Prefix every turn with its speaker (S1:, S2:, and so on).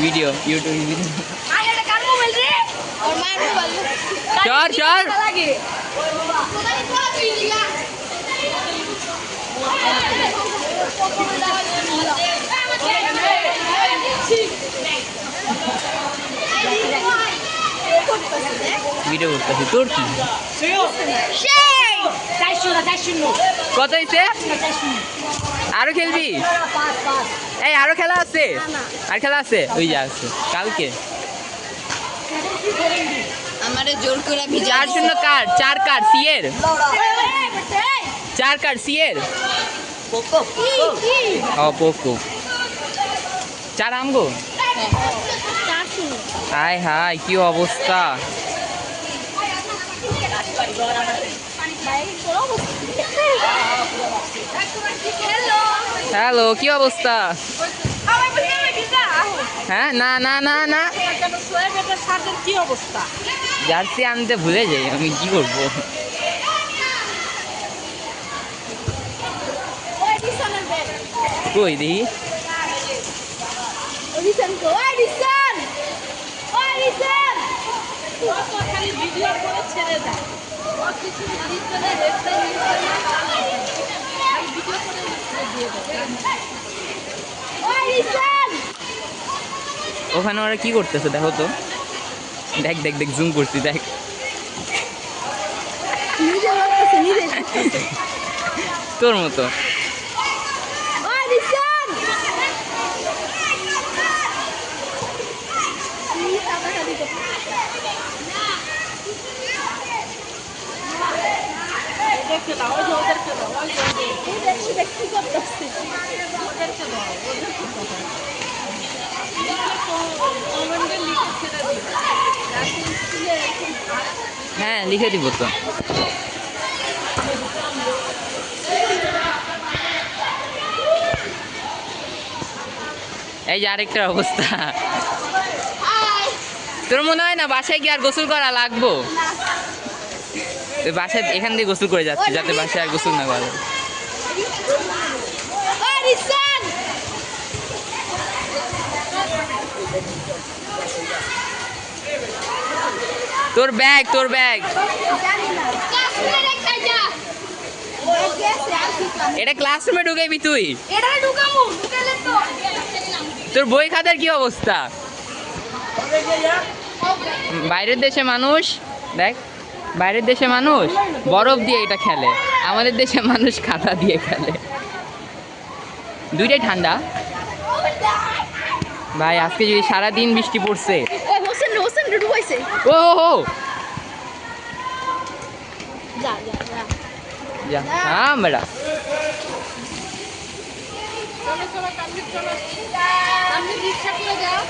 S1: video YouTube video চর চর video করতেছি তোর কি কত হয়েছে আরো খেলবি এই আরো খেলা আছে আর খেলা আছে ওই যা আছে কালকে
S2: আমারে জোর করে
S1: 4-0 কার্ড 4 কার্ড সিয়ের 4 কার্ড সিয়ের
S2: পোকো
S1: ও পোকো 4 আমগো হাই হাই কি অবস্থা হ্যালো কি অবস্থা হ্যাঁ না না না না
S2: কি অবস্থা
S1: জার্সি আনতে ভুলে যাই আমি কি করবো কই দেখি ওখানে ওরা কি করতেছে দেখো তো দেখ দেখ দেখ জুম করছি দেখ তোর মতো হ্যাঁ লিখে দিব তো এই যে আরেকটা অবস্থা তোর মনে হয় না বাসায় গিয়ে আর গোসল করা লাগবো বাসায় এখান দিয়ে গোসল করে যাচ্ছে যাতে বাসায় আর গোসল না করে তোর ব্যাগ এটা ক্লাসরুমে ঢুকাইবি তুই তোর বই খাতার কি অবস্থা বাইরের দেশে মানুষ দেখ বাইরের দেশে মানুষ বরফ দিয়ে এটা খেলে আমাদের দেশে মানুষ খাতা দিয়ে খেলে দুইটাই ঠান্ডা ভাই আজকে যদি সারাদিন বৃষ্টি পড়ছে ও হো যা হ্যাঁ মেরা
S2: চলো চলো কান্দি চলো রিক্সা করে যাও